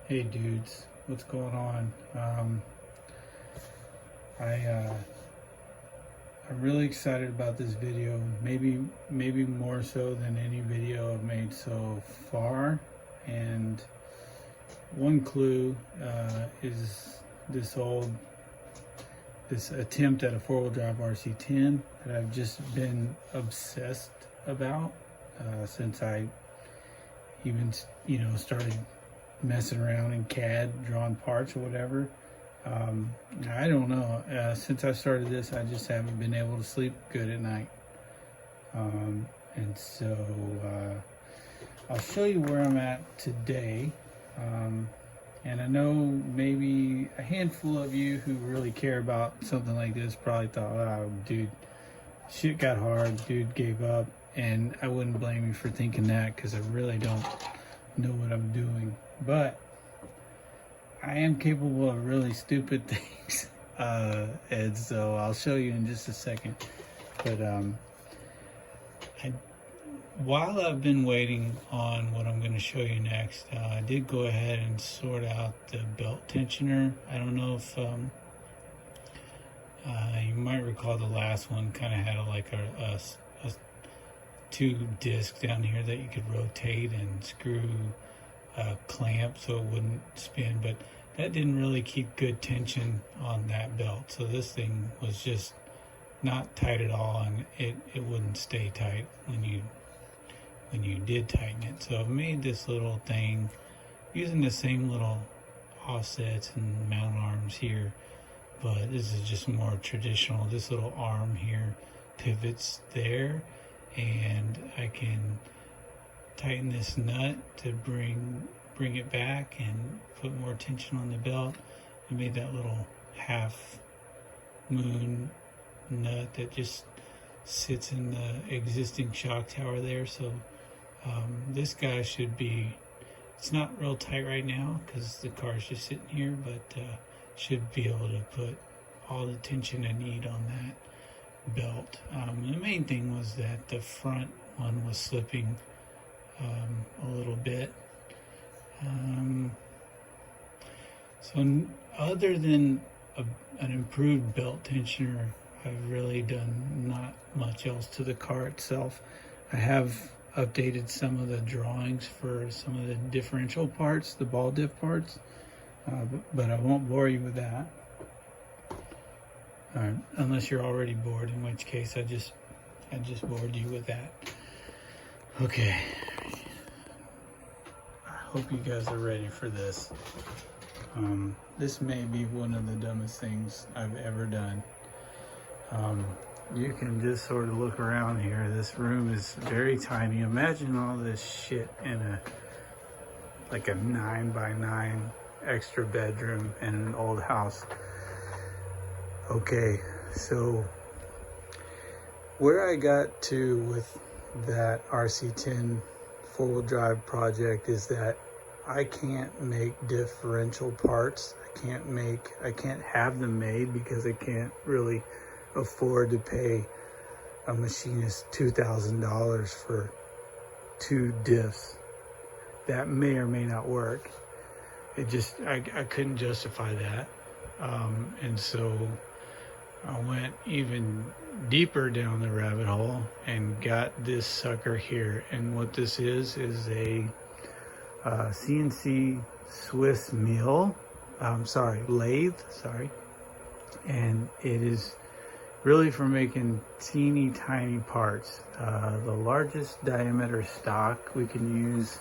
Hey dudes, what's going on? I'm really excited about this video. Maybe more so than any video I've made so far. And one clue is this attempt at a four-wheel drive RC10 that I've just been obsessed about since I even started messing around in CAD, drawing parts or whatever. I don't know. Since I started this, I just haven't been able to sleep good at night. And so I'll show you where I'm at today. And I know maybe a handful of you who really care about something like this probably thought, oh, dude, shit got hard, dude gave up. And I wouldn't blame you for thinking that, because I really don't know what I'm doing. But I am capable of really stupid things, and so I'll show you in just a second. But while I've been waiting on what I'm going to show you next, I did go ahead and sort out the belt tensioner. I don't know if you might recall the last one kind of had like a two discs down here that you could rotate and screw a clamp so it wouldn't spin, but that didn't really keep good tension on that belt. So this thing was just not tight at all, and it wouldn't stay tight when you did tighten it. So I've made this little thing using the same little offsets and mount arms here, but this is just more traditional. This little arm here pivots there, and I can tighten this nut to bring it back and put more tension on the belt. I made that little half moon nut that just sits in the existing shock tower there. So this guy should be, it's not real tight right now because the car is just sitting here, but should be able to put all the tension I need on that belt. The main thing was that the front one was slipping a little bit. So other than an improved belt tensioner, I've really done not much else to the car itself. I have updated some of the drawings for some of the differential parts, the ball diff parts, but I won't bore you with that. Unless you're already bored, in which case I just bored you with that. Okay. I hope you guys are ready for this. This may be one of the dumbest things I've ever done. You can just sort of look around here. This room is very tiny. Imagine all this shit in like a 9x9 extra bedroom in an old house. Okay, so where I got to with that RC10 four-wheel drive project is that I can't make differential parts. I can't have them made because I can't really afford to pay a machinist $2,000 for two diffs. That may or may not work. I couldn't justify that. And so I went even deeper down the rabbit hole and got this sucker here. And what this is a CNC Swiss lathe, and it is really for making teeny tiny parts. The largest diameter stock we can use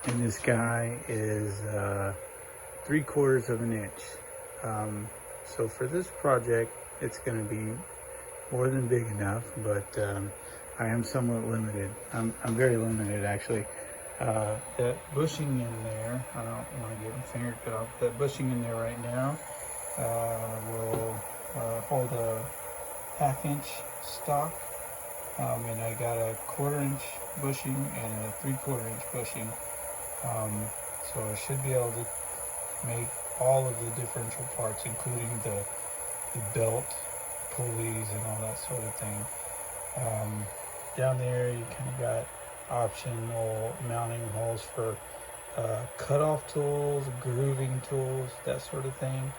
in this guy is 3/4 of an inch. So for this project, it's going to be more than big enough, but I am somewhat limited. I'm very limited, actually. That bushing in there, I don't want to get my finger cut off, that bushing in there right now will hold a 1/2 inch stock, and I got a 1/4 inch bushing and a 3/4 inch bushing, so I should be able to make all of the differential parts, including the belt, pulleys, and all that sort of thing. Down there you kind of got optional mounting holes for cutoff tools, grooving tools, that sort of thing.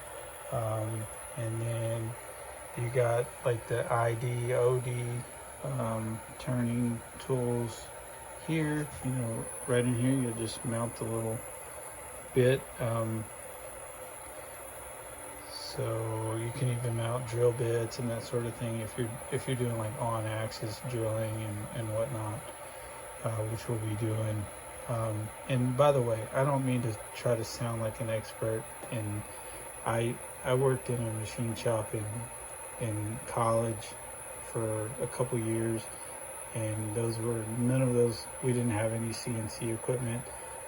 And then you got like the ID, OD, turning tools here, you know, right in here. You'll just mount the little bit. So you can even mount drill bits and that sort of thing if you're doing like on-axis drilling and whatnot, which we'll be doing. And by the way, I don't mean to try to sound like an expert. And I worked in a machine shop in college for a couple years, and none of those, we didn't have any CNC equipment,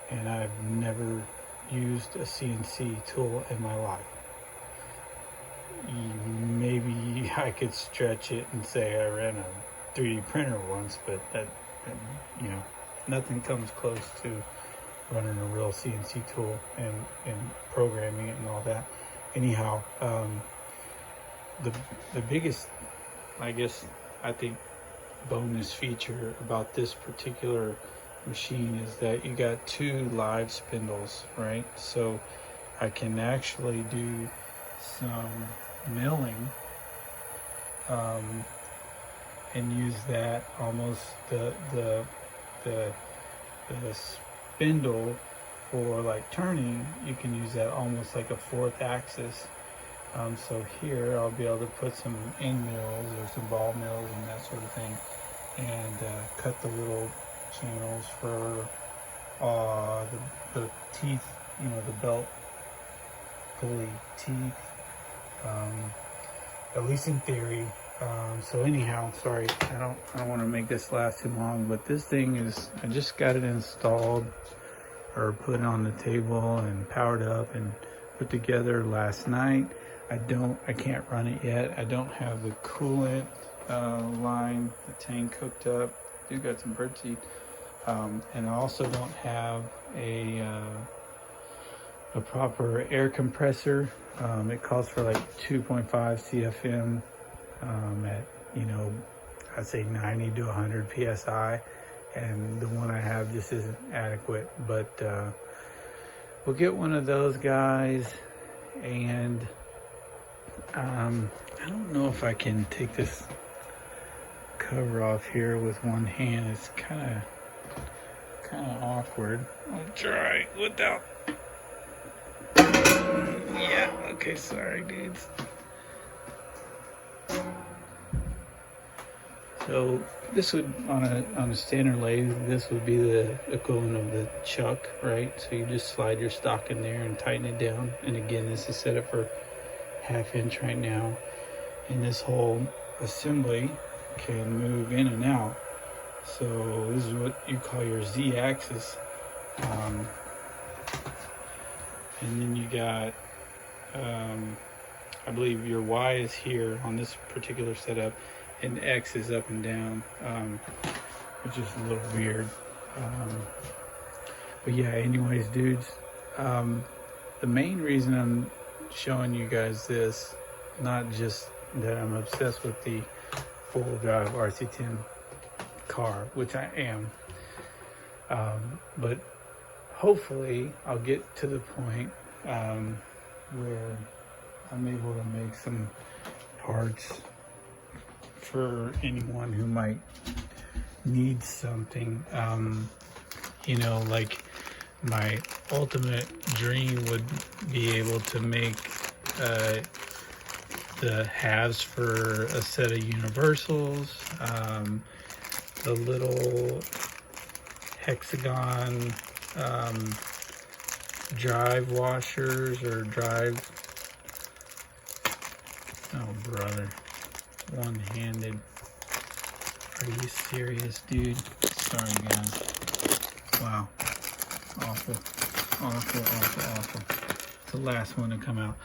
and I've never used a CNC tool in my life. Maybe I could stretch it and say I ran a 3D printer once, but that, you know, nothing comes close to running a real CNC tool and programming it and all that. Anyhow, the biggest, I guess, I think, bonus feature about this particular machine is that you got 2 live spindles, right? So I can actually do some milling and use that almost the spindle for like turning. You can use that almost like a 4th axis. So here I'll be able to put some end mills or some ball mills and that sort of thing, and cut the little channels for the teeth, you know, the belt pulley teeth, at least in theory. So anyhow, sorry, I don't want to make this last too long, but this thing is, I just got it installed or put on the table and powered up and put together last night. I can't run it yet. I don't have the coolant line, the tank hooked up. Do got some birdseed, and I also don't have a proper air compressor. It calls for like 2.5 CFM at, you know, I'd say 90 to 100 PSI, and the one I have just isn't adequate. But we'll get one of those guys, and I don't know if I can take this cover off here with one hand. It's kind of awkward. I'll try without. Yeah, okay, sorry dudes. So this would, on a standard lathe, this would be the equivalent of the chuck, right? So you just slide your stock in there and tighten it down. And again, this is set up for 1/2 inch right now. And this whole assembly can move in and out. So this is what you call your Z-axis. And then you got, I believe your Y is here on this particular setup, and X is up and down, which is a little weird. But yeah, anyways, dudes, the main reason I'm showing you guys this, not just that I'm obsessed with the 4-wheel drive RC10 car, which I am, but hopefully I'll get to the point where I'm able to make some parts for anyone who might need something. You know, like my ultimate dream would be able to make the halves for a set of universals, the little hexagon drive washers or drive, oh brother, one-handed. Are you serious, dude? Sorry guys. Wow, awful. It's the last one to come out.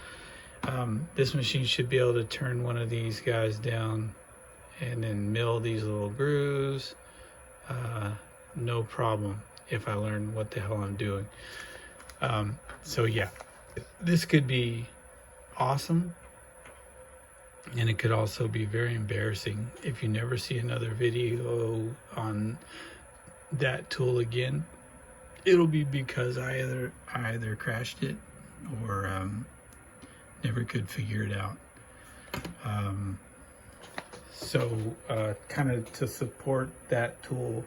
This machine should be able to turn one of these guys down and then mill these little grooves, no problem, if I learn what the hell I'm doing. So yeah, this could be awesome, and it could also be very embarrassing if you never see another video on that tool again. it'll be because I either crashed it or never could figure it out. So kind of to support that tool,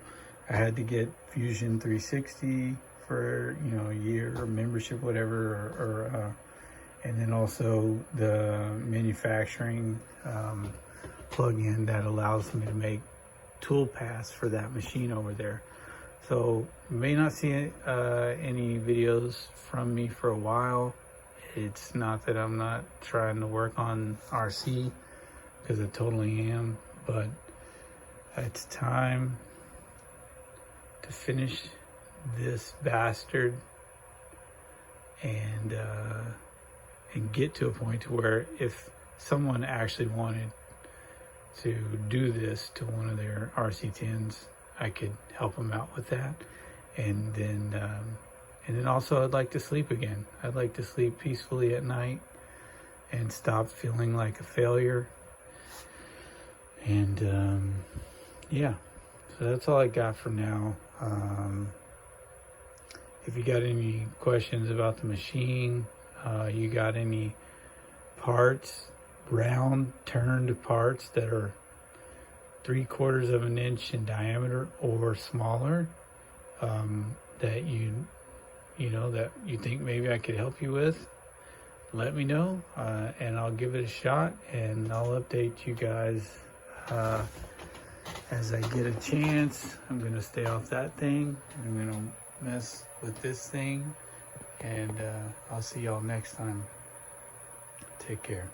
I had to get Fusion 360 for, you know, a year or membership, whatever, and then also the manufacturing plug-in that allows me to make tool paths for that machine over there. So you may not see any videos from me for a while. It's not that I'm not trying to work on RC, because I totally am, but it's time to finish this bastard and get to a point to where if someone actually wanted to do this to one of their RC10s, I could help them out with that. And then also I'd like to sleep again. I'd like to sleep peacefully at night and stop feeling like a failure. And yeah, so that's all I got for now. If you got any questions about the machine, you got any parts, round turned parts that are 3/4 of an inch in diameter or smaller, that you know that you think maybe I could help you with, let me know, and I'll give it a shot, and I'll update you guys as I get a chance. I'm gonna stay off that thing. I'm gonna mess with this thing, and I'll see y'all next time. Take care.